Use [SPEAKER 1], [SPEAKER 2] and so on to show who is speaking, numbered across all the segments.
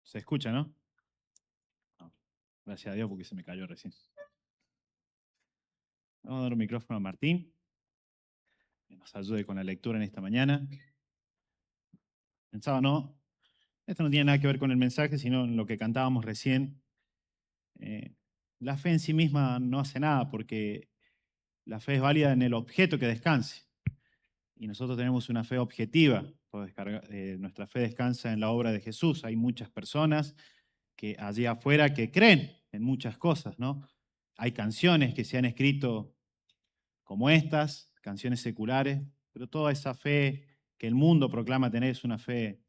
[SPEAKER 1] ¿Se escucha, no? No. Gracias a Dios porque se me cayó recién. Vamos a dar un micrófono a Martín, que nos ayude con la lectura en esta mañana. Pensaba, no, esto no tiene nada que ver con el mensaje, sino en lo que cantábamos recién. Eh, la fe en sí misma no hace nada porque la fe es válida en el objeto que descanse. Y nosotros tenemos una fe objetiva. Nuestra fe descansa en la obra de Jesús. Hay muchas personas que allí afuera que creen en muchas cosas, ¿no? Hay canciones que se han escrito como estas, canciones seculares, pero toda esa fe que el mundo proclama tener es una fe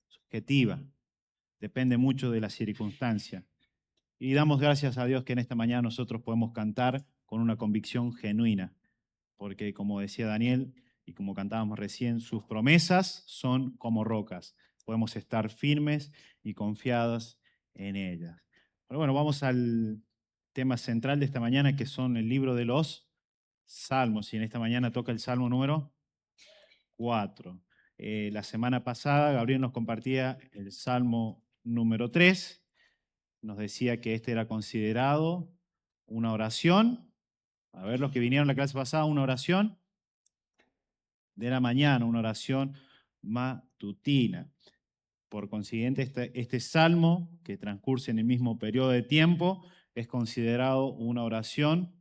[SPEAKER 1] subjetiva, depende mucho de la circunstancia. Y damos gracias a Dios que en esta mañana nosotros podemos cantar con una convicción genuina, porque como decía Daniel y como cantábamos recién, sus promesas son como rocas. Podemos estar firmes y confiados en ellas. Pero bueno, vamos al tema central de esta mañana, que son el libro de los Salmos. Y en esta mañana toca el Salmo número 4. La semana pasada Gabriel nos compartía el Salmo número 3. Nos decía que este era considerado una oración. A ver, los que vinieron a la clase pasada, una oración de la mañana, una oración matutina. Por consiguiente, este salmo, que transcurre en el mismo periodo de tiempo, es considerado una oración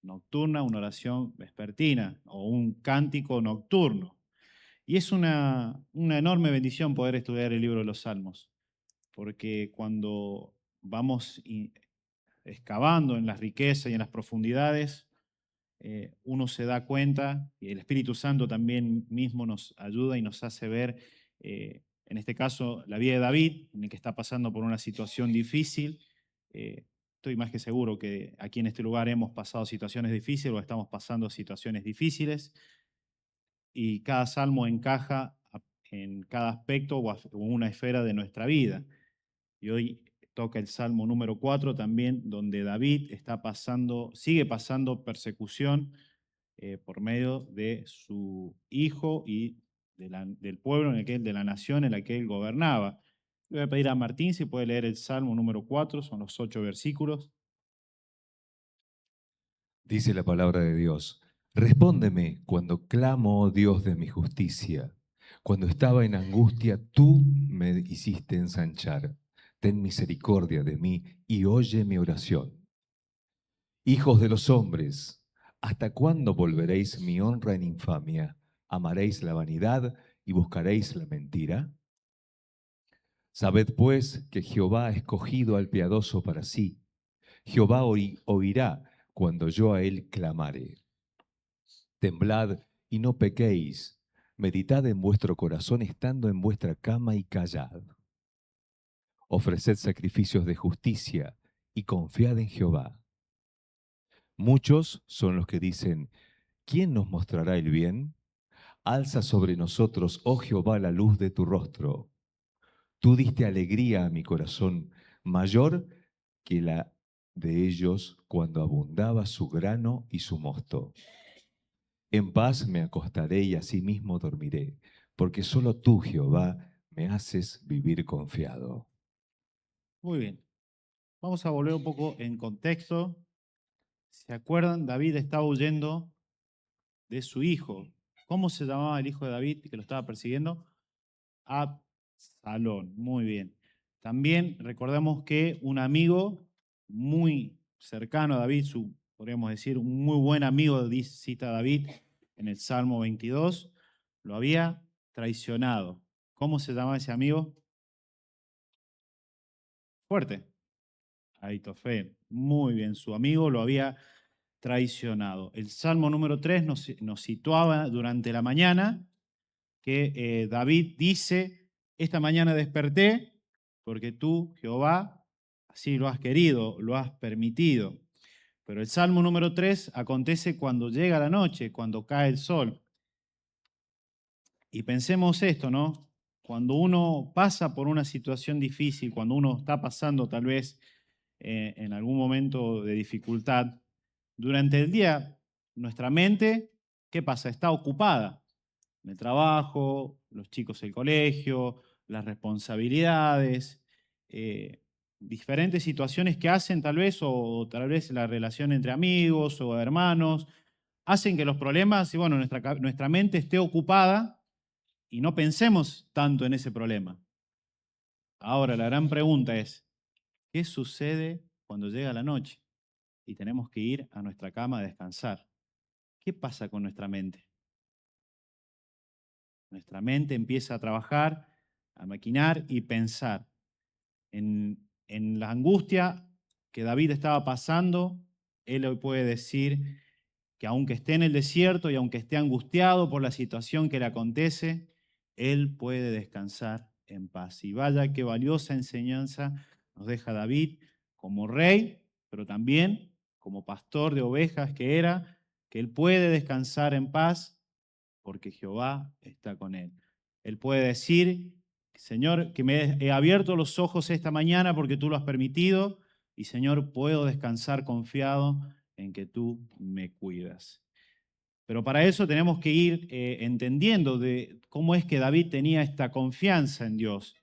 [SPEAKER 1] nocturna, una oración vespertina o un cántico nocturno. Y es una enorme bendición poder estudiar el libro de los Salmos, porque cuando vamos excavando en las riquezas y en las profundidades, uno se da cuenta, y el Espíritu Santo también mismo nos ayuda y nos hace ver, en este caso, la vida de David, en el que está pasando por una situación difícil. Estoy más que seguro que aquí en este lugar hemos pasado situaciones difíciles o estamos pasando situaciones difíciles, y cada salmo encaja en cada aspecto o una esfera de nuestra vida. Y hoy toca el Salmo número 4 también, donde David sigue pasando persecución por medio de su hijo y del pueblo de la nación en la que él gobernaba. Le voy a pedir a Martín si puede leer el Salmo número 4, son los 8 versículos.
[SPEAKER 2] Dice la palabra de Dios: respóndeme cuando clamo, oh Dios de mi justicia. Cuando estaba en angustia, tú me hiciste ensanchar. Ten misericordia de mí y oye mi oración. Hijos de los hombres, ¿hasta cuándo volveréis mi honra en infamia? ¿Amaréis la vanidad y buscaréis la mentira? Sabed pues que Jehová ha escogido al piadoso para sí. Jehová oirá cuando yo a él clamare. Temblad y no pequéis. Meditad en vuestro corazón estando en vuestra cama y callad. Ofreced sacrificios de justicia y confiad en Jehová. Muchos son los que dicen: ¿quién nos mostrará el bien? Alza sobre nosotros, oh Jehová, la luz de tu rostro. Tú diste alegría a mi corazón, mayor que la de ellos cuando abundaba su grano y su mosto. En paz me acostaré y asimismo dormiré, porque solo tú, Jehová, me haces vivir confiado.
[SPEAKER 1] Muy bien, vamos a volver un poco en contexto. ¿Se acuerdan? David estaba huyendo de su hijo. ¿Cómo se llamaba el hijo de David que lo estaba persiguiendo? Absalón. Muy bien. También recordamos que un amigo muy cercano a David, podríamos decir, un muy buen amigo, cita David en el Salmo 22, lo había traicionado. ¿Cómo se llamaba ese amigo? Fuerte. Ahitofel. Muy bien, su amigo lo había traicionado. El Salmo número 3 nos situaba durante la mañana que David dice: esta mañana desperté porque tú, Jehová, así lo has querido, lo has permitido. Pero el Salmo número 3 acontece cuando llega la noche, cuando cae el sol. Y pensemos esto, ¿no? Cuando uno pasa por una situación difícil, cuando uno está pasando tal vez en algún momento de dificultad, durante el día nuestra mente, ¿qué pasa? Está ocupada en el trabajo, los chicos el colegio, las responsabilidades. eh, diferentes situaciones que hacen o tal vez la relación entre amigos o hermanos, hacen que los problemas, y bueno, nuestra mente esté ocupada y no pensemos tanto en ese problema. Ahora, la gran pregunta es, ¿qué sucede cuando llega la noche y tenemos que ir a nuestra cama a descansar? ¿Qué pasa con nuestra mente? Nuestra mente empieza a trabajar, a maquinar y pensar en la angustia que David estaba pasando. Él hoy puede decir que aunque esté en el desierto y aunque esté angustiado por la situación que le acontece, él puede descansar en paz. Y vaya qué valiosa enseñanza nos deja David como rey, pero también como pastor de ovejas que era, que él puede descansar en paz porque Jehová está con él. Él puede decir, Señor, que me he abierto los ojos esta mañana porque tú lo has permitido, y Señor, puedo descansar confiado en que tú me cuidas. Pero para eso tenemos que ir entendiendo de cómo es que David tenía esta confianza en Dios.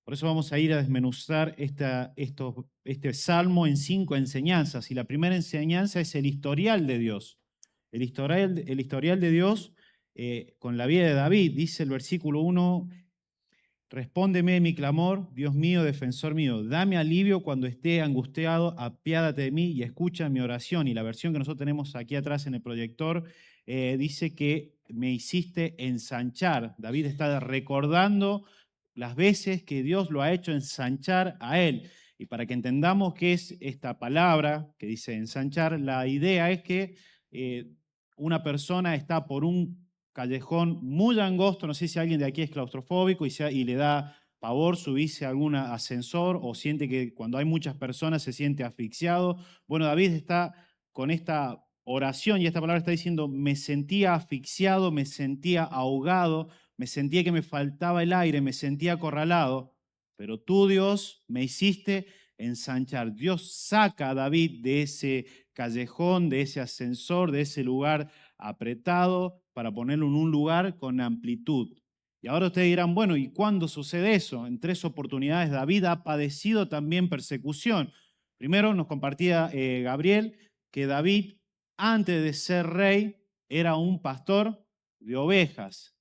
[SPEAKER 1] Por eso vamos a ir a desmenuzar este salmo en 5 enseñanzas. Y la primera enseñanza es el historial de Dios. El historial de Dios con la vida de David. Dice el versículo 1, respóndeme mi clamor, Dios mío, defensor mío. Dame alivio cuando esté angustiado, apiádate de mí y escucha mi oración. Y la versión que nosotros tenemos aquí atrás en el proyector dice que me hiciste ensanchar. David está recordando las veces que Dios lo ha hecho ensanchar a él. Y para que entendamos qué es esta palabra que dice ensanchar, la idea es que eh, una persona está por un callejón muy angosto, no sé si alguien de aquí es claustrofóbico y le da pavor subirse a algún ascensor o siente que cuando hay muchas personas se siente asfixiado. Bueno, David está con esta oración y esta palabra está diciendo, me sentía asfixiado, me sentía ahogado, me sentía que me faltaba el aire, me sentía acorralado, pero tú, Dios, me hiciste ensanchar. Dios saca a David de ese callejón, de ese ascensor, de ese lugar apretado para ponerlo en un lugar con amplitud. Y ahora ustedes dirán, bueno, ¿y cuándo sucede eso? En 3 oportunidades David ha padecido también persecución. Primero nos compartía Gabriel que David, antes de ser rey, era un pastor de ovejas.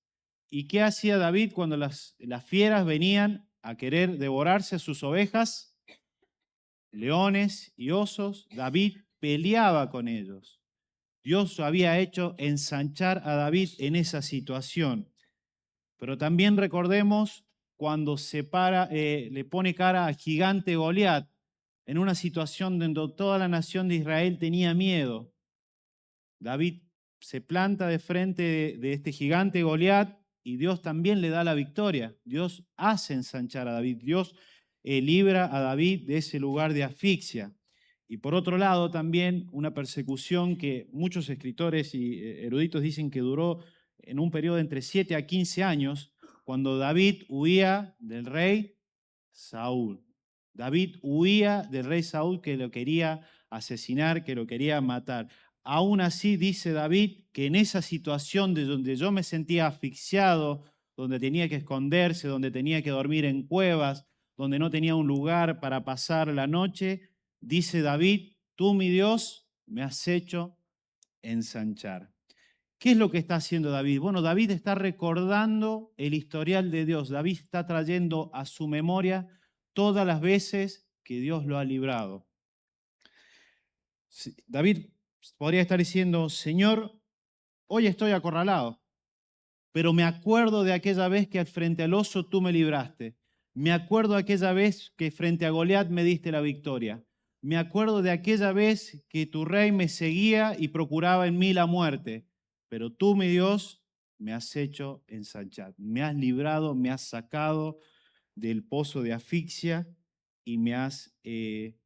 [SPEAKER 1] ¿Y qué hacía David cuando las fieras venían a querer devorarse a sus ovejas? Leones y osos. David peleaba con ellos. Dios había hecho ensanchar a David en esa situación. Pero también recordemos cuando le pone cara al gigante Goliat en una situación donde toda la nación de Israel tenía miedo. David se planta de frente de este gigante Goliat y Dios también le da la victoria. Dios hace ensanchar a David. Dios libra a David de ese lugar de asfixia. Y por otro lado, también una persecución que muchos escritores y eruditos dicen que duró en un periodo de entre 7 a 15 años, cuando David huía del rey Saúl. David huía del rey Saúl que lo quería asesinar, que lo quería matar. Aún así dice David que en esa situación de donde yo me sentía asfixiado, donde tenía que esconderse, donde tenía que dormir en cuevas, donde no tenía un lugar para pasar la noche, dice David, tú mi Dios me has hecho ensanchar. ¿Qué es lo que está haciendo David? Bueno, David está recordando el historial de Dios. David está trayendo a su memoria todas las veces que Dios lo ha librado. David podría estar diciendo, Señor, hoy estoy acorralado, pero me acuerdo de aquella vez que frente al oso tú me libraste. Me acuerdo de aquella vez que frente a Goliat me diste la victoria. Me acuerdo de aquella vez que tu rey me seguía y procuraba en mí la muerte. Pero tú, mi Dios, me has hecho ensanchar. Me has librado, me has sacado del pozo de asfixia y me has me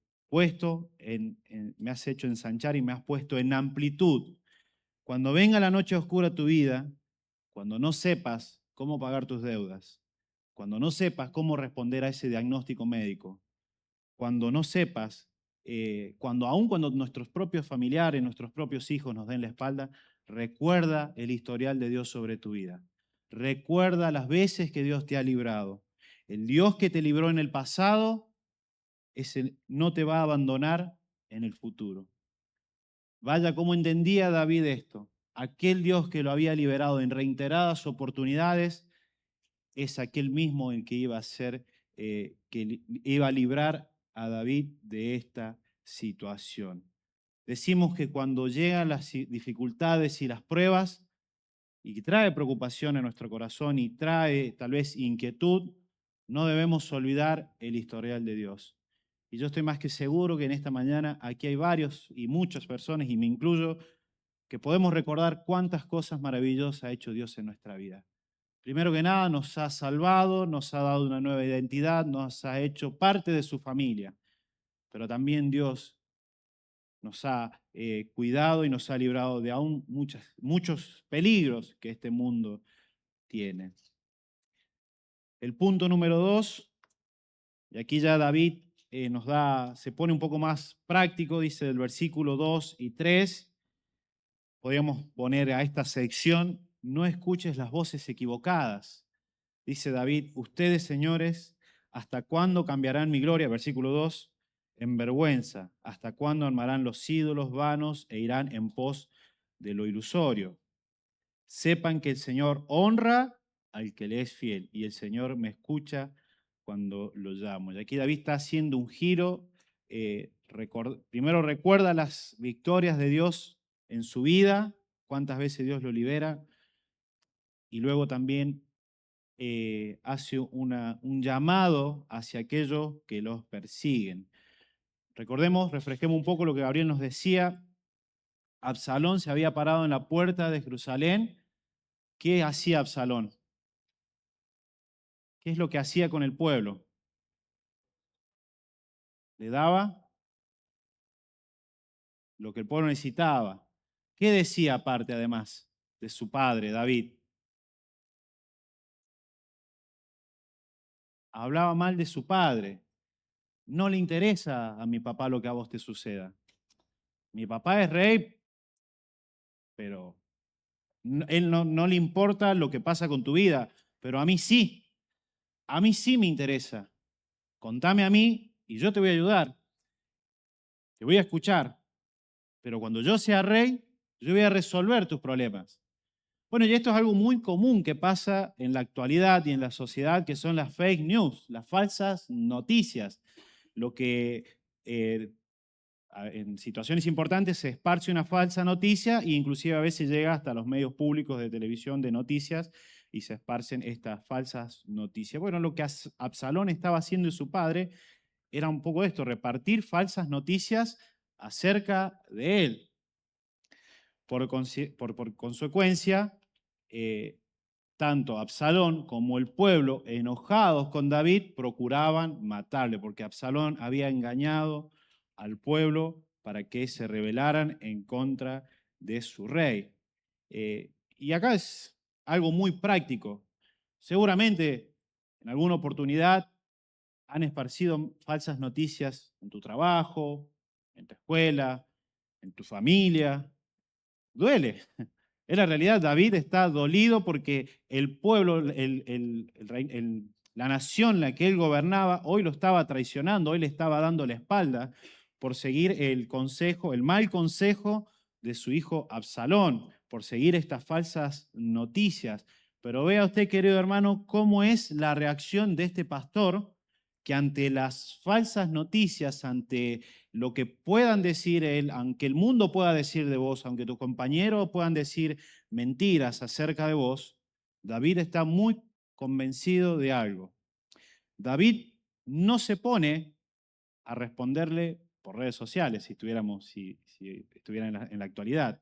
[SPEAKER 1] has hecho ensanchar y me has puesto en amplitud. Cuando venga la noche oscura a tu vida, cuando no sepas cómo pagar tus deudas, cuando no sepas cómo responder a ese diagnóstico médico, cuando no sepas, cuando nuestros propios familiares, nuestros propios hijos nos den la espalda, recuerda el historial de Dios sobre tu vida. Recuerda las veces que Dios te ha librado. El Dios que te libró en el pasado no te va a abandonar en el futuro. Vaya cómo entendía David esto. Aquel Dios que lo había liberado en reiteradas oportunidades es aquel mismo el que iba a ser, iba a librar a David de esta situación. Decimos que cuando llegan las dificultades y las pruebas, y que trae preocupación en nuestro corazón y trae tal vez inquietud, no debemos olvidar el historial de Dios. Y yo estoy más que seguro que en esta mañana aquí hay varios y muchas personas, y me incluyo, que podemos recordar cuántas cosas maravillosas ha hecho Dios en nuestra vida. Primero que nada, nos ha salvado, nos ha dado una nueva identidad, nos ha hecho parte de su familia. Pero también Dios nos ha cuidado y nos ha librado de aún muchos peligros que este mundo tiene. El punto número 2, y aquí ya David se pone un poco más práctico, dice del versículo 2 y 3, podríamos poner a esta sección: no escuches las voces equivocadas. Dice David: ustedes, señores, ¿hasta cuándo cambiarán mi gloria? Versículo 2, en vergüenza. ¿Hasta cuándo armarán los ídolos vanos e irán en pos de lo ilusorio? Sepan que el Señor honra al que le es fiel y el Señor me escucha cuando lo llamo. Y aquí David está haciendo un giro. Primero recuerda las victorias de Dios en su vida, cuántas veces Dios lo libera, y luego también hace un llamado hacia aquellos que los persiguen. Recordemos, refresquemos un poco lo que Gabriel nos decía. Absalón se había parado en la puerta de Jerusalén. ¿Qué hacía Absalón? ¿Qué es lo que hacía con el pueblo? Le daba lo que el pueblo necesitaba. ¿Qué decía aparte, además, de su padre, David? Hablaba mal de su padre. No le interesa a mi papá lo que a vos te suceda. Mi papá es rey, pero él no le importa lo que pasa con tu vida, pero a mí sí. A mí sí me interesa. Contame a mí y yo te voy a ayudar. Te voy a escuchar. Pero cuando yo sea rey, yo voy a resolver tus problemas. Bueno, y esto es algo muy común que pasa en la actualidad y en la sociedad, que son las fake news, las falsas noticias. Lo que en situaciones importantes se esparce una falsa noticia e inclusive a veces llega hasta los medios públicos de televisión de noticias y se esparcen estas falsas noticias. Bueno, lo que Absalón estaba haciendo y su padre era un poco esto: repartir falsas noticias acerca de él. Por consecuencia, eh, tanto Absalón como el pueblo, enojados con David, procuraban matarle, porque Absalón había engañado al pueblo para que se rebelaran en contra de su rey. Y acá es algo muy práctico. Seguramente en alguna oportunidad han esparcido falsas noticias en tu trabajo, en tu escuela, en tu familia. Duele. Es la realidad. David está dolido porque el pueblo, la nación en la que él gobernaba, hoy lo estaba traicionando, hoy le estaba dando la espalda por seguir el consejo, el mal consejo de su hijo Absalón, por seguir estas falsas noticias. Pero vea usted, querido hermano, cómo es la reacción de este pastor, que ante las falsas noticias, ante lo que puedan decir él, aunque el mundo pueda decir de vos, aunque tus compañeros puedan decir mentiras acerca de vos, David está muy convencido de algo. David no se pone a responderle por redes sociales, si estuviera en la actualidad.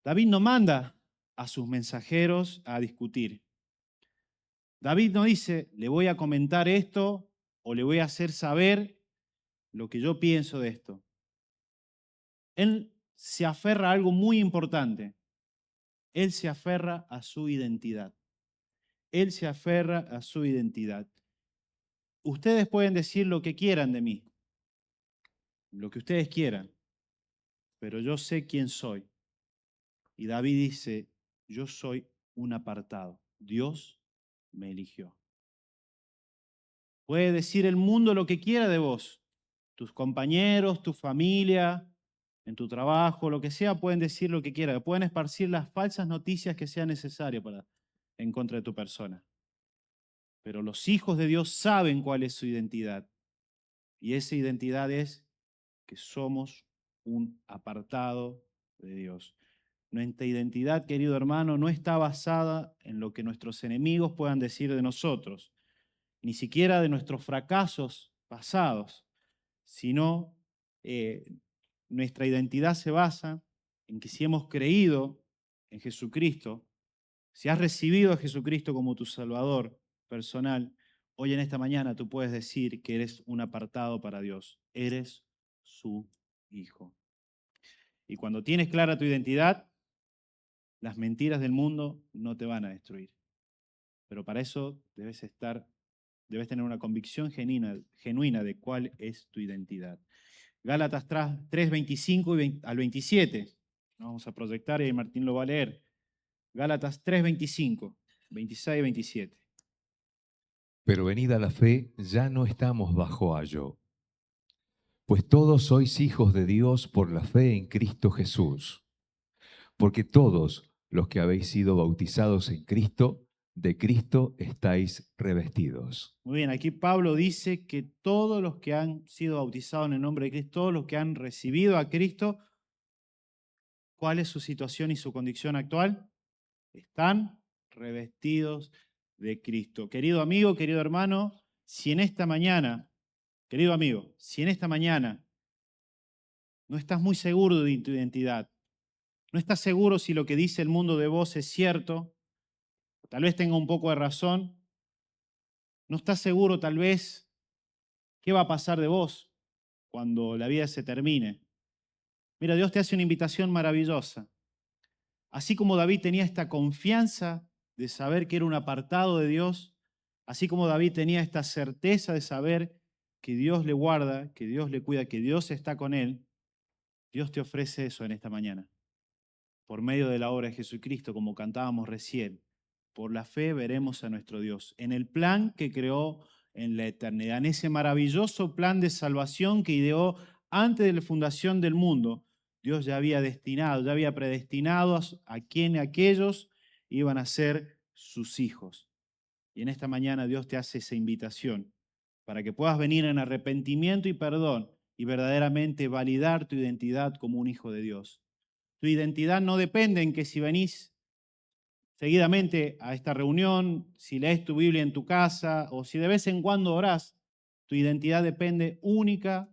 [SPEAKER 1] David no manda a sus mensajeros a discutir. David no dice: le voy a comentar esto o le voy a hacer saber lo que yo pienso de esto. Él se aferra a algo muy importante. Él se aferra a su identidad. Él se aferra a su identidad. Ustedes pueden decir lo que quieran de mí, lo que ustedes quieran, pero yo sé quién soy. Y David dice: yo soy un apartado. Dios me eligió. Puede decir el mundo lo que quiera de vos. Tus compañeros, tu familia, en tu trabajo, lo que sea, pueden decir lo que quieran, pueden esparcir las falsas noticias que sean necesarias en contra de tu persona. Pero los hijos de Dios saben cuál es su identidad. Y esa identidad es que somos un apartado de Dios. Nuestra identidad, querido hermano, no está basada en lo que nuestros enemigos puedan decir de nosotros, ni siquiera de nuestros fracasos pasados, sino eh, nuestra identidad se basa en que si hemos creído en Jesucristo, si has recibido a Jesucristo como tu Salvador personal, hoy en esta mañana tú puedes decir que eres un apartado para Dios. Eres su hijo. Y cuando tienes clara tu identidad, las mentiras del mundo no te van a destruir. Pero para eso debes tener una convicción genuina de cuál es tu identidad. Gálatas 3, 25 al 27. Vamos a proyectar y Martín lo va a leer. Gálatas 3, 25, 26 y 27.
[SPEAKER 2] Pero venida la fe, ya no estamos bajo ayo, pues todos sois hijos de Dios por la fe en Cristo Jesús. Porque todos los que habéis sido bautizados en Cristo, de Cristo estáis revestidos.
[SPEAKER 1] Muy bien, aquí Pablo dice que todos los que han sido bautizados en el nombre de Cristo, todos los que han recibido a Cristo, ¿cuál es su situación y su condición actual? Están revestidos de Cristo. Querido amigo, querido hermano, si en esta mañana, querido amigo, si en esta mañana no estás muy seguro de tu identidad, no estás seguro si lo que dice el mundo de vos es cierto, tal vez tenga un poco de razón, no estás seguro tal vez qué va a pasar de vos cuando la vida se termine. Mira, Dios te hace una invitación maravillosa. Así como David tenía esta confianza de saber que era un apartado de Dios, así como David tenía esta certeza de saber que Dios le guarda, que Dios le cuida, que Dios está con él, Dios te ofrece eso en esta mañana. Por medio de la obra de Jesucristo, como cantábamos recién, por la fe veremos a nuestro Dios en el plan que creó en la eternidad, en ese maravilloso plan de salvación que ideó antes de la fundación del mundo. Dios ya había destinado, ya había predestinado a quien aquellos iban a ser sus hijos. Y en esta mañana Dios te hace esa invitación para que puedas venir en arrepentimiento y perdón y verdaderamente validar tu identidad como un hijo de Dios. Tu identidad no depende en que si venís seguidamente a esta reunión, si lees tu Biblia en tu casa o si de vez en cuando orás, tu identidad depende única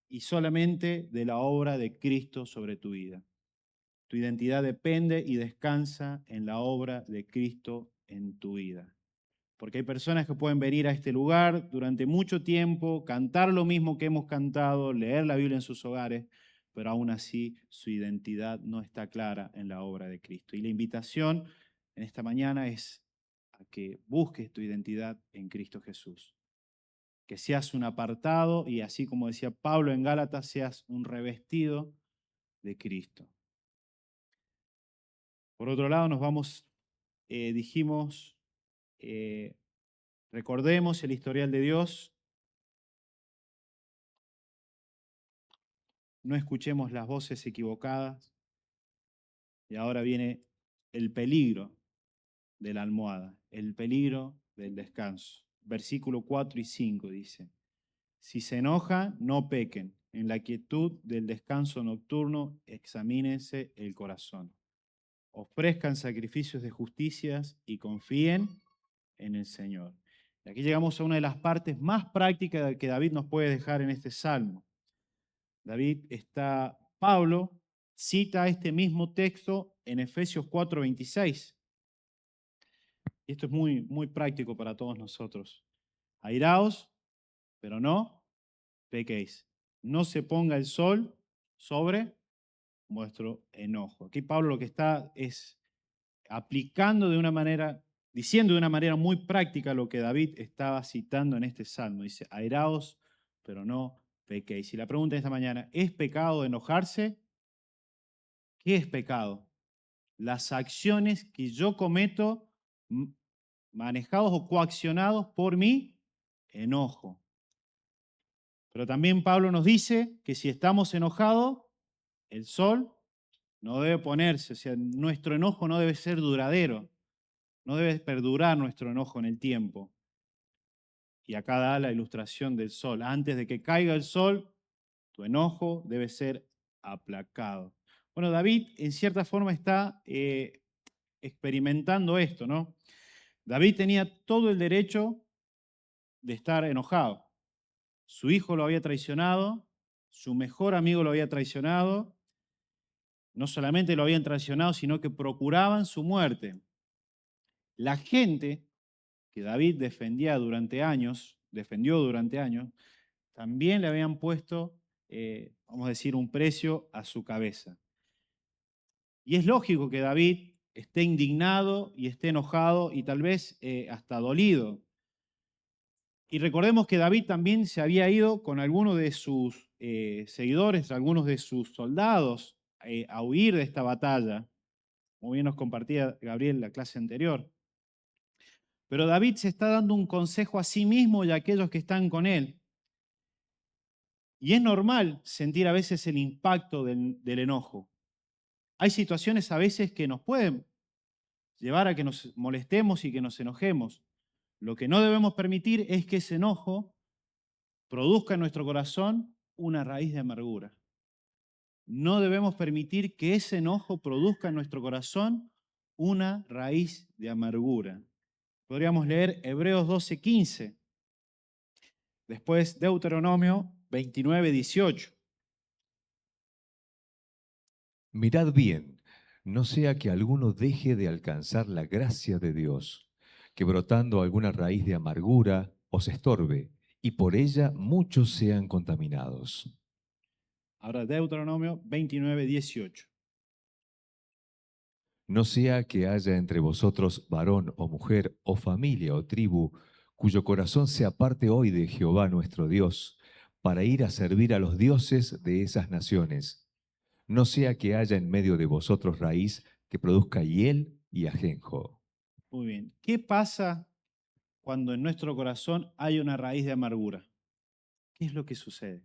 [SPEAKER 1] y solamente de la obra de Cristo sobre tu vida. Tu identidad depende y descansa en la obra de Cristo en tu vida. Porque hay personas que pueden venir a este lugar durante mucho tiempo, cantar lo mismo que hemos cantado, leer la Biblia en sus hogares, pero aún así su identidad no está clara en la obra de Cristo. Y la invitación en esta mañana es a que busques tu identidad en Cristo Jesús. Que seas un apartado y así como decía Pablo en Gálatas, seas un revestido de Cristo. Por otro lado, nos vamos, dijimos, eh, recordemos el historial de Dios. No escuchemos las voces equivocadas. Y ahora viene el peligro de la almohada, el peligro del descanso. Versículo 4 y 5 dice, si se enoja, no pequen. En la quietud del descanso nocturno, examínense el corazón. Ofrezcan sacrificios de justicias y confíen en el Señor. Y aquí llegamos a una de las partes más prácticas que David nos puede dejar en este salmo. Pablo cita este mismo texto en Efesios 4:26. Y esto es muy, muy práctico para todos nosotros. Airaos, pero no pequéis. No se ponga el sol sobre vuestro enojo. Aquí Pablo lo que está es aplicando de una manera, diciendo de una manera muy práctica lo que David estaba citando en este salmo. Dice, airaos, pero no pequéis. Y la pregunta esta mañana, ¿es pecado enojarse? ¿Qué es pecado? Las acciones que yo cometo manejados o coaccionados por mi enojo. Pero también Pablo nos dice que si estamos enojados, el sol no debe ponerse, o sea, nuestro enojo no debe ser duradero, no debe perdurar nuestro enojo en el tiempo. Y acá da la ilustración del sol. Antes de que caiga el sol, tu enojo debe ser aplacado. Bueno, David en cierta forma está experimentando esto, ¿no? David tenía todo el derecho de estar enojado. Su hijo lo había traicionado, su mejor amigo lo había traicionado, no solamente lo habían traicionado, sino que procuraban su muerte. La gente que David defendió durante años, también le habían puesto, vamos a decir, un precio a su cabeza. Y es lógico que David esté indignado y esté enojado y tal vez hasta dolido. Y recordemos que David también se había ido con algunos de sus seguidores, algunos de sus soldados, a huir de esta batalla. Como bien nos compartía Gabriel en la clase anterior. Pero David se está dando un consejo a sí mismo y a aquellos que están con él. Y es normal sentir a veces el impacto del enojo. Hay situaciones a veces que nos pueden llevar a que nos molestemos y que nos enojemos. Lo que no debemos permitir es que ese enojo produzca en nuestro corazón una raíz de amargura. No debemos permitir que ese enojo produzca en nuestro corazón una raíz de amargura. Podríamos leer Hebreos 12:15, después Deuteronomio 29:18.
[SPEAKER 2] Mirad bien, no sea que alguno deje de alcanzar la gracia de Dios, que brotando alguna raíz de amargura os estorbe, y por ella muchos sean contaminados.
[SPEAKER 1] Ahora Deuteronomio 29:18.
[SPEAKER 2] No sea que haya entre vosotros varón o mujer o familia o tribu, cuyo corazón se aparte hoy de Jehová nuestro Dios, para ir a servir a los dioses de esas naciones. No sea que haya en medio de vosotros raíz que produzca hiel y ajenjo.
[SPEAKER 1] Muy bien. ¿Qué pasa cuando en nuestro corazón hay una raíz de amargura? ¿Qué es lo que sucede?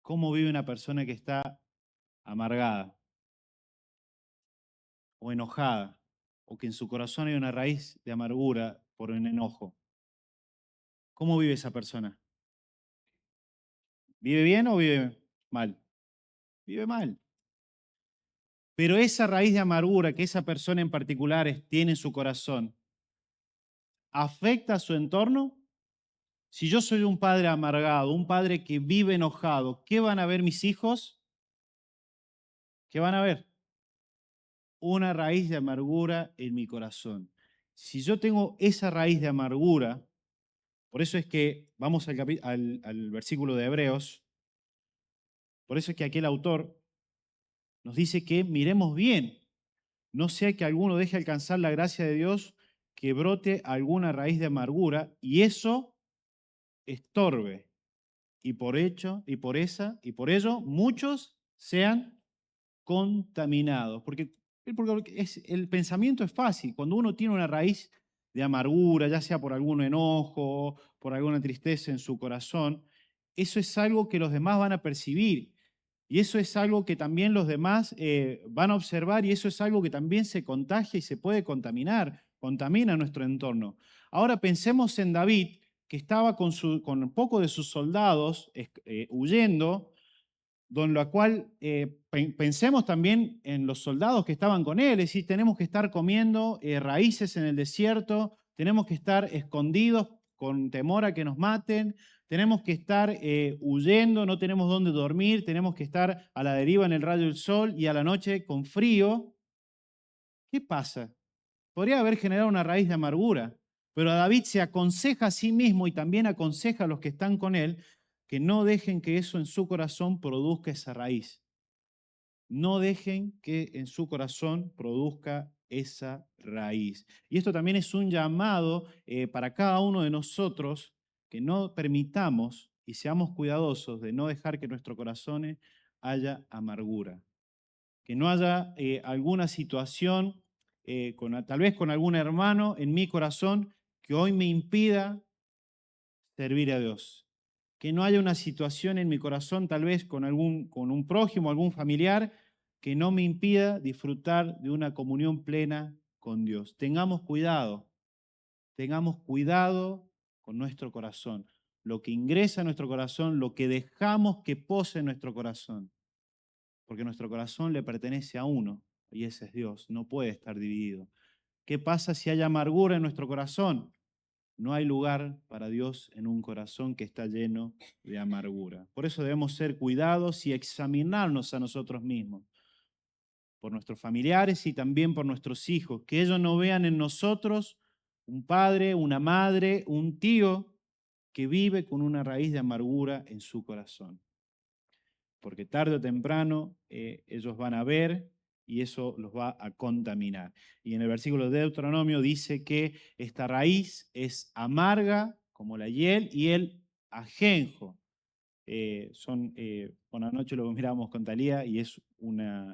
[SPEAKER 1] ¿Cómo vive una persona que está amargada o enojada o que en su corazón hay una raíz de amargura por un enojo? ¿Cómo vive esa persona? ¿Vive bien o vive mal? Vive mal. Pero esa raíz de amargura que esa persona en particular tiene en su corazón, ¿afecta a su entorno? Si yo soy un padre amargado, un padre que vive enojado, ¿qué van a ver mis hijos? ¿Qué van a ver? Una raíz de amargura en mi corazón. Si yo tengo esa raíz de amargura, por eso es que vamos al versículo de Hebreos, por eso es que aquel autor nos dice que miremos bien, no sea que alguno deje alcanzar la gracia de Dios, que brote alguna raíz de amargura y eso estorbe. Y por ello muchos sean contaminados. Porque el pensamiento es fácil. Cuando uno tiene una raíz de amargura, ya sea por algún enojo, por alguna tristeza en su corazón, eso es algo que los demás van a percibir. Y eso es algo que también los demás van a observar y eso es algo que también se contagia y se puede contaminar, contamina nuestro entorno. Ahora pensemos en David, que estaba con un poco de sus soldados huyendo, don la cual pensemos también en los soldados que estaban con él, es decir, tenemos que estar comiendo raíces en el desierto, tenemos que estar escondidos con temor a que nos maten, tenemos que estar huyendo, no tenemos dónde dormir, tenemos que estar a la deriva en el rayo del sol y a la noche con frío. ¿Qué pasa? Podría haber generado una raíz de amargura, pero a David se aconseja a sí mismo y también aconseja a los que están con él que no dejen que eso en su corazón produzca esa raíz. No dejen que en su corazón produzca esa raíz. Y esto también es un llamado para cada uno de nosotros que no permitamos y seamos cuidadosos de no dejar que en nuestro corazón haya amargura, que no haya alguna situación, tal vez con algún hermano en mi corazón, que hoy me impida servir a Dios. Que no haya una situación en mi corazón, tal vez con un prójimo, algún familiar, que no me impida disfrutar de una comunión plena con Dios. Tengamos cuidado con nuestro corazón. Lo que ingresa a nuestro corazón, lo que dejamos que pose en nuestro corazón. Porque nuestro corazón le pertenece a uno, y ese es Dios, no puede estar dividido. ¿Qué pasa si hay amargura en nuestro corazón? No hay lugar para Dios en un corazón que está lleno de amargura. Por eso debemos ser cuidados y examinarnos a nosotros mismos, por nuestros familiares y también por nuestros hijos, que ellos no vean en nosotros un padre, una madre, un tío que vive con una raíz de amargura en su corazón. Porque tarde o temprano ellos van a ver y eso los va a contaminar. Y en el versículo de Deuteronomio dice que esta raíz es amarga como la hiel y el ajenjo. Por la noche lo miramos con Talía y esa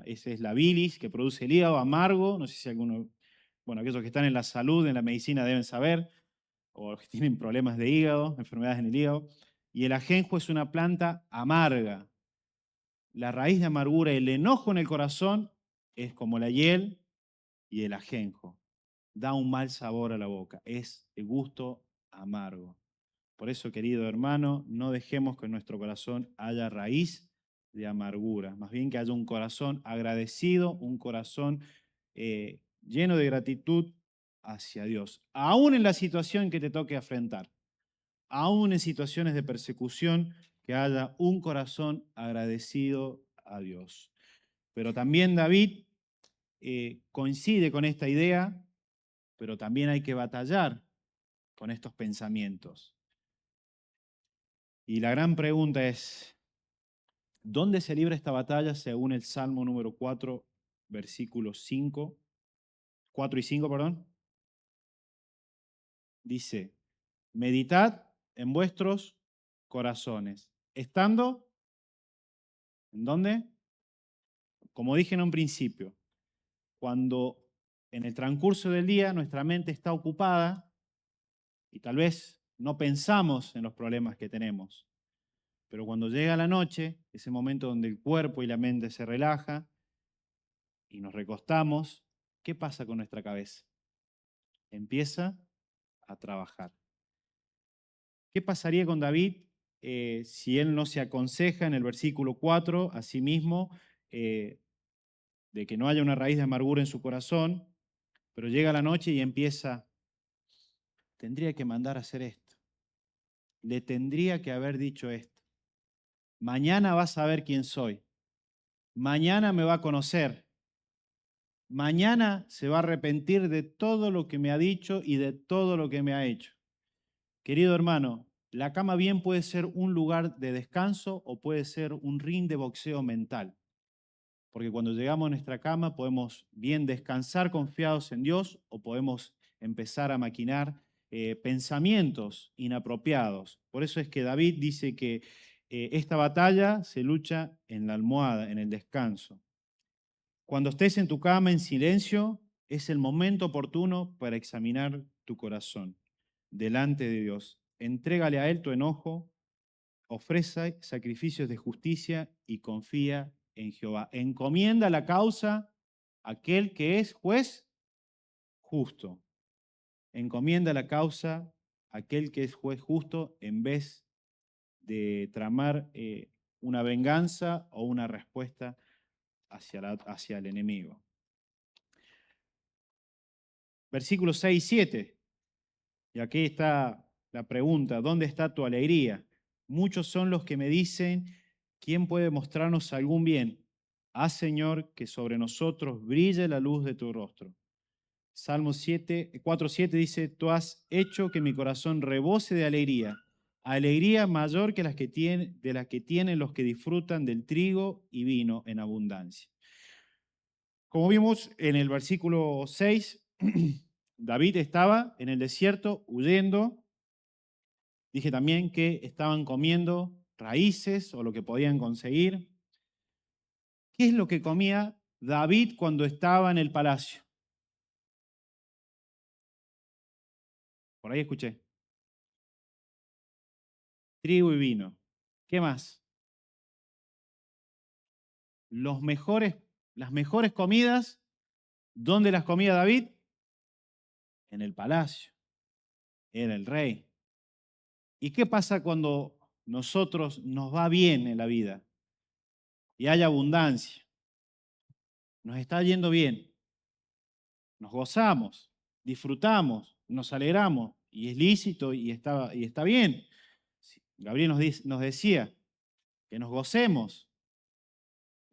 [SPEAKER 1] es la bilis que produce el hígado amargo. No sé si aquellos que están en la salud, en la medicina deben saber, o que tienen problemas de hígado, enfermedades en el hígado. Y el ajenjo es una planta amarga. La raíz de amargura, el enojo en el corazón, es como la hiel y el ajenjo. Da un mal sabor a la boca, es de gusto amargo. Por eso, querido hermano, no dejemos que en nuestro corazón haya raíz de amargura, más bien que haya un corazón agradecido, un corazón lleno de gratitud hacia Dios, aún en la situación que te toque afrontar, aún en situaciones de persecución, que haya un corazón agradecido a Dios. Pero también David coincide con esta idea, pero también hay que batallar con estos pensamientos. Y la gran pregunta es, ¿dónde se libra esta batalla según el Salmo número 4, versículos 5, 4 y 5, perdón? Dice, meditad en vuestros corazones, estando, ¿en dónde? Como dije en un principio, cuando en el transcurso del día nuestra mente está ocupada y tal vez no pensamos en los problemas que tenemos, pero cuando llega la noche, ese momento donde el cuerpo y la mente se relaja y nos recostamos, ¿qué pasa con nuestra cabeza? Empieza a trabajar. ¿Qué pasaría con David si él no se aconseja en el versículo 4 a sí mismo de que no haya una raíz de amargura en su corazón, pero llega la noche y empieza, tendría que mandar a hacer esto, le tendría que haber dicho esto, mañana va a saber quién soy, mañana me va a conocer, mañana se va a arrepentir de todo lo que me ha dicho y de todo lo que me ha hecho? Querido hermano, la cama bien puede ser un lugar de descanso o puede ser un ring de boxeo mental. Porque cuando llegamos a nuestra cama podemos bien descansar confiados en Dios o podemos empezar a maquinar pensamientos inapropiados. Por eso es que David dice que esta batalla se lucha en la almohada, en el descanso. Cuando estés en tu cama en silencio, es el momento oportuno para examinar tu corazón delante de Dios. Entrégale a Él tu enojo, ofrece sacrificios de justicia y confía en Jehová. Encomienda la causa a aquel que es juez justo. Encomienda la causa a aquel que es juez justo en vez de tramar una venganza o una respuesta hacia el enemigo. Versículos 6 y 7. Y aquí está la pregunta, ¿dónde está tu alegría? Muchos son los que me dicen, ¿quién puede mostrarnos algún bien? Haz, Señor, que sobre nosotros brille la luz de tu rostro. Salmo 4:7 dice, tú has hecho que mi corazón rebose de alegría mayor que de las que tienen los que disfrutan del trigo y vino en abundancia. Como vimos en el versículo 6, David estaba en el desierto huyendo. Dije también que estaban comiendo raíces o lo que podían conseguir. ¿Qué es lo que comía David cuando estaba en el palacio? Por ahí escuché. trigo y vino. ¿Qué más? Las mejores comidas. ¿Dónde las comía David? En el palacio. Era el rey. ¿Y qué pasa cuando nosotros nos va bien en la vida y hay abundancia? Nos está yendo bien, nos gozamos, disfrutamos, nos alegramos y es lícito y está bien. Sí, Gabriel nos decía que nos gocemos.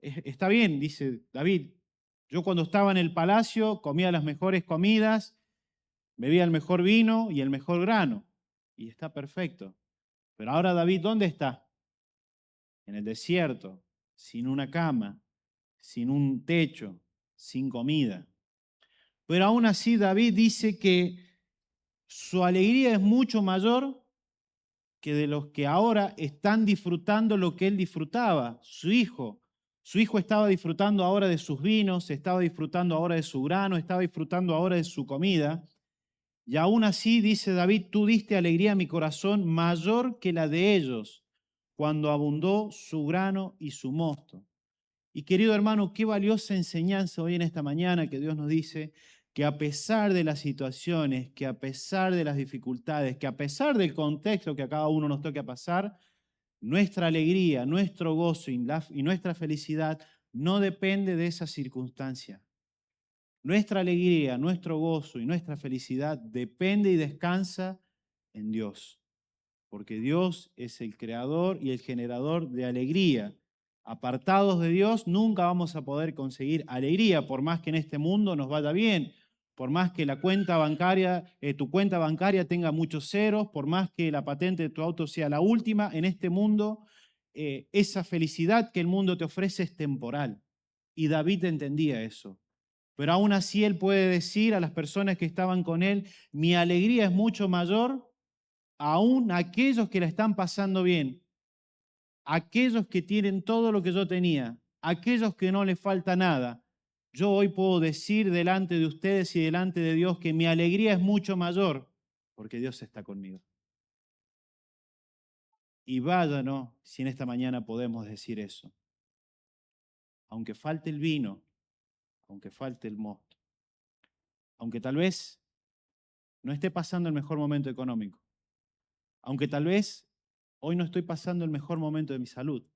[SPEAKER 1] Está bien, dice David. Yo cuando estaba en el palacio comía las mejores comidas, bebía el mejor vino y el mejor grano. Y está perfecto. Pero ahora David, ¿dónde está? En el desierto, sin una cama, sin un techo, sin comida. Pero aún así David dice que su alegría es mucho mayor que de los que ahora están disfrutando lo que él disfrutaba, su hijo. Su hijo estaba disfrutando ahora de sus vinos, estaba disfrutando ahora de su grano, estaba disfrutando ahora de su comida. Y aún así, dice David, tú diste alegría a mi corazón mayor que la de ellos, cuando abundó su grano y su mosto. Y querido hermano, qué valiosa enseñanza hoy en esta mañana que Dios nos dice que a pesar de las situaciones, que a pesar de las dificultades, que a pesar del contexto que a cada uno nos toque pasar, nuestra alegría, nuestro gozo y nuestra felicidad no depende de esa circunstancia. Nuestra alegría, nuestro gozo y nuestra felicidad depende y descansa en Dios, porque Dios es el creador y el generador de alegría. Apartados de Dios nunca vamos a poder conseguir alegría, por más que en este mundo nos vaya bien, por más que la cuenta bancaria, tu cuenta bancaria tenga muchos ceros, por más que la patente de tu auto sea la última, en este mundo esa felicidad que el mundo te ofrece es temporal. Y David entendía eso. Pero aún así él puede decir a las personas que estaban con él, mi alegría es mucho mayor aún aquellos que la están pasando bien, aquellos que tienen todo lo que yo tenía, aquellos que no les falta nada. Yo hoy puedo decir delante de ustedes y delante de Dios que mi alegría es mucho mayor porque Dios está conmigo. Y vaya, ¿no? Si en esta mañana podemos decir eso. Aunque falte el vino, aunque falte el mosto, aunque tal vez no esté pasando el mejor momento económico, aunque tal vez hoy no estoy pasando el mejor momento de mi salud,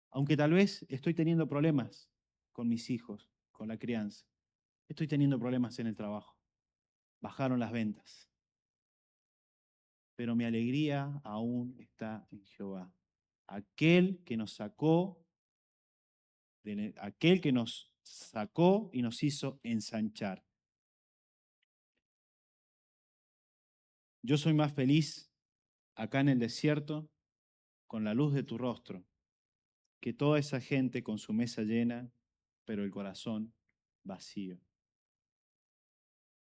[SPEAKER 1] aunque tal vez estoy teniendo problemas con mis hijos, con la crianza, estoy teniendo problemas en el trabajo, bajaron las ventas, pero mi alegría aún está en Jehová, aquel que nos sacó, aquel que nos sacó y nos hizo ensanchar. Yo soy más feliz acá en el desierto con la luz de tu rostro que toda esa gente con su mesa llena, pero el corazón vacío.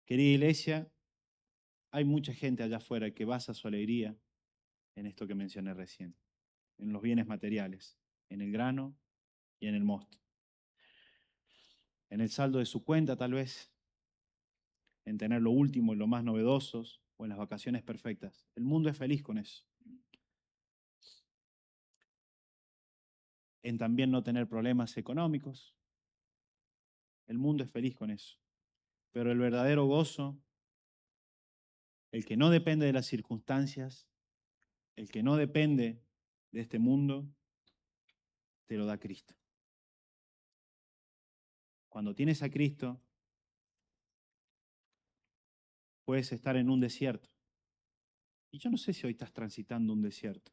[SPEAKER 1] Querida iglesia, hay mucha gente allá afuera que basa su alegría en esto que mencioné recién, en los bienes materiales, en el grano y en el mosto, en el saldo de su cuenta tal vez, en tener lo último y lo más novedosos o en las vacaciones perfectas. El mundo es feliz con eso. En también no tener problemas económicos. El mundo es feliz con eso. Pero el verdadero gozo, el que no depende de las circunstancias, el que no depende de este mundo, te lo da Cristo. Cuando tienes a Cristo, puedes estar en un desierto. Y yo no sé si hoy estás transitando un desierto,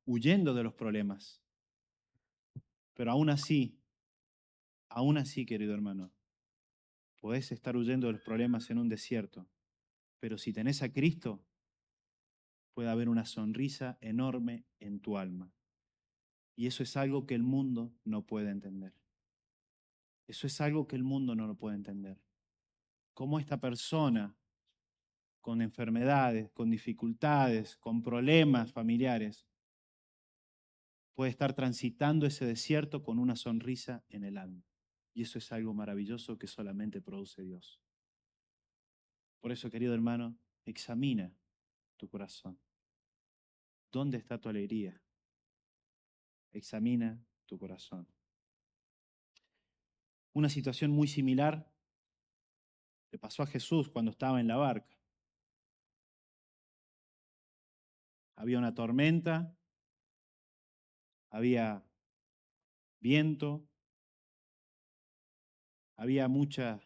[SPEAKER 1] huyendo de los problemas, pero aún así, querido hermano, podés estar huyendo de los problemas en un desierto, pero si tenés a Cristo, puede haber una sonrisa enorme en tu alma. Y eso es algo que el mundo no puede entender. Eso es algo que el mundo no lo puede entender. Cómo esta persona con enfermedades, con dificultades, con problemas familiares, puede estar transitando ese desierto con una sonrisa en el alma. Y eso es algo maravilloso que solamente produce Dios. Por eso, querido hermano, examina tu corazón. ¿Dónde está tu alegría? Examina tu corazón. Una situación muy similar le pasó a Jesús cuando estaba en la barca. Había una tormenta, había viento, había mucha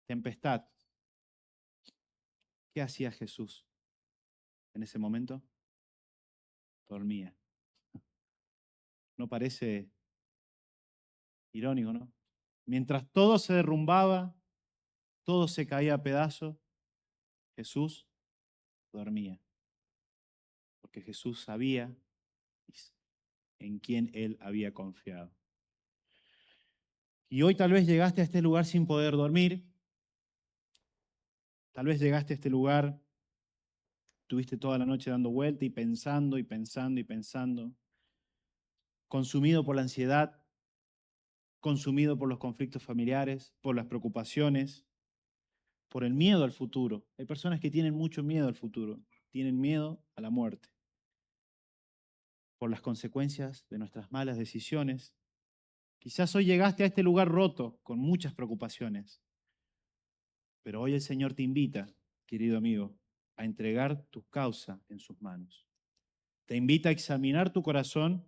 [SPEAKER 1] tempestad. ¿Qué hacía Jesús en ese momento? Dormía. ¿No parece irónico, no? Mientras todo se derrumbaba, todo se caía a pedazos, Jesús dormía, porque Jesús sabía en quién él había confiado. Y hoy tal vez llegaste a este lugar sin poder dormir, tal vez llegaste a este lugar, tuviste toda la noche dando vuelta y pensando y pensando y pensando, consumido por la ansiedad, consumido por los conflictos familiares, por las preocupaciones, por el miedo al futuro. Hay personas que tienen mucho miedo al futuro, tienen miedo a la muerte, por las consecuencias de nuestras malas decisiones. Quizás hoy llegaste a este lugar roto, con muchas preocupaciones, pero hoy el Señor te invita, querido amigo, a entregar tu causa en sus manos. Te invita a examinar tu corazón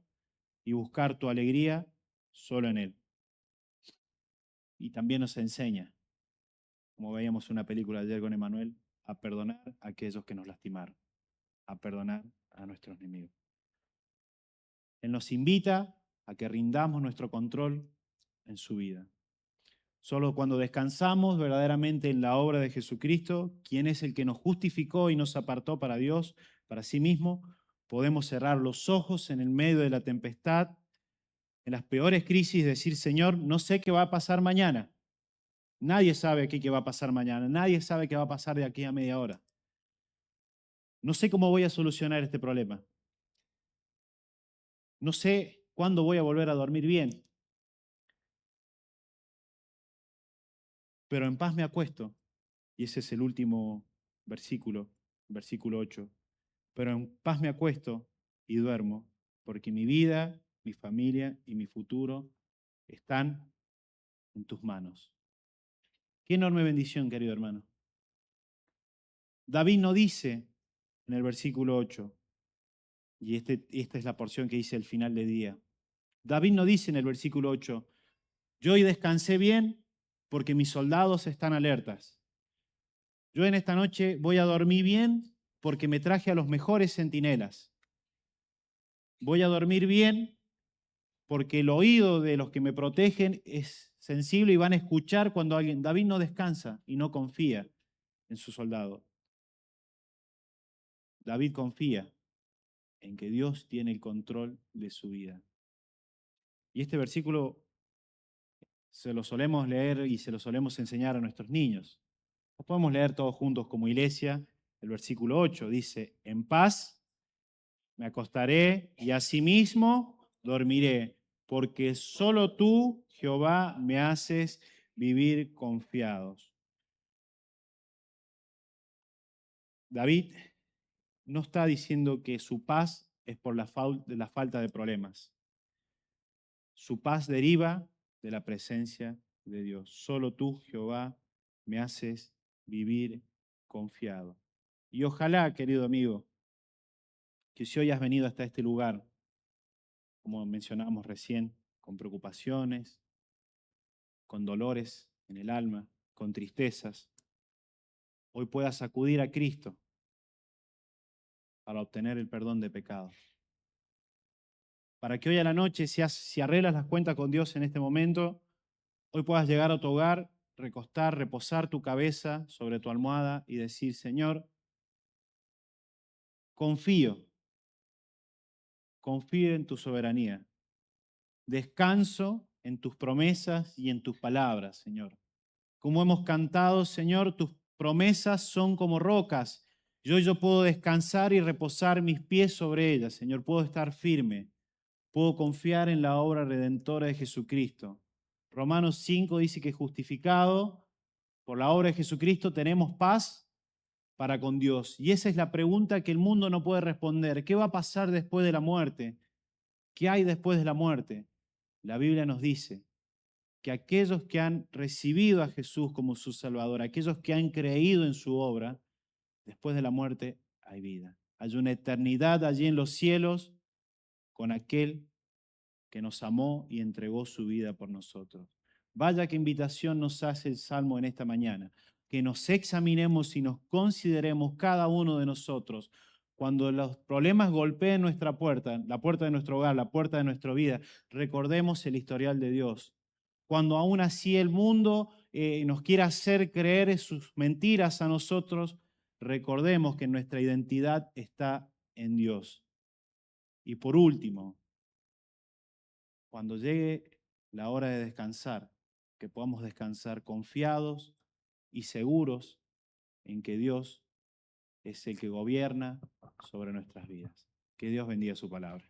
[SPEAKER 1] y buscar tu alegría solo en Él. Y también nos enseña, como veíamos en una película ayer con Emanuel, a perdonar a aquellos que nos lastimaron, a perdonar a nuestros enemigos. Él nos invita a que rindamos nuestro control en su vida. Solo cuando descansamos verdaderamente en la obra de Jesucristo, quien es el que nos justificó y nos apartó para Dios, para sí mismo, podemos cerrar los ojos en el medio de la tempestad, en las peores crisis, decir, Señor, no sé qué va a pasar mañana. Nadie sabe aquí qué va a pasar mañana. Nadie sabe qué va a pasar de aquí a media hora. No sé cómo voy a solucionar este problema. No sé cuándo voy a volver a dormir bien. Pero en paz me acuesto. Y ese es el último versículo, versículo 8. Pero en paz me acuesto y duermo, porque mi vida, mi familia y mi futuro están en tus manos. Qué enorme bendición, querido hermano. David no dice en el versículo 8, y esta es la porción que dice el final del día. David no dice en el versículo 8, yo hoy descansé bien porque mis soldados están alertas. Yo en esta noche voy a dormir bien porque me traje a los mejores centinelas. Voy a dormir bien porque el oído de los que me protegen es sensible y van a escuchar cuando alguien... David no descansa y no confía en su soldado. David confía en que Dios tiene el control de su vida. Y este versículo se lo solemos leer y se lo solemos enseñar a nuestros niños. Lo podemos leer todos juntos como iglesia. El versículo 8 dice, en paz me acostaré y asimismo dormiré, porque solo tú, Jehová, me haces vivir confiados. David no está diciendo que su paz es por la falta de problemas. Su paz deriva de la presencia de Dios. Solo tú, Jehová, me haces vivir confiado. Y ojalá, querido amigo, que si hoy has venido hasta este lugar, como mencionábamos recién, con preocupaciones, con dolores en el alma, con tristezas, hoy puedas acudir a Cristo para obtener el perdón de pecados. Para que hoy a la noche, si arreglas las cuentas con Dios en este momento, hoy puedas llegar a tu hogar, recostar, reposar tu cabeza sobre tu almohada y decir, Señor, confío, confío en tu soberanía. Descanso en tus promesas y en tus palabras, Señor. Como hemos cantado, Señor, tus promesas son como rocas. Yo puedo descansar y reposar mis pies sobre ellas, Señor. Puedo estar firme. Puedo confiar en la obra redentora de Jesucristo. Romanos 5 dice que justificado por la obra de Jesucristo tenemos paz para con Dios. Y esa es la pregunta que el mundo no puede responder. ¿Qué va a pasar después de la muerte? ¿Qué hay después de la muerte? La Biblia nos dice que aquellos que han recibido a Jesús como su Salvador, aquellos que han creído en su obra, después de la muerte hay vida. Hay una eternidad allí en los cielos con aquel que nos amó y entregó su vida por nosotros. Vaya qué invitación nos hace el Salmo en esta mañana, que nos examinemos y nos consideremos cada uno de nosotros. Cuando los problemas golpeen nuestra puerta, la puerta de nuestro hogar, la puerta de nuestra vida, recordemos el historial de Dios. Cuando aún así el mundo nos quiera hacer creer sus mentiras a nosotros, recordemos que nuestra identidad está en Dios. Y por último, cuando llegue la hora de descansar, que podamos descansar confiados y seguros en que Dios es el que gobierna sobre nuestras vidas. Que Dios bendiga su palabra.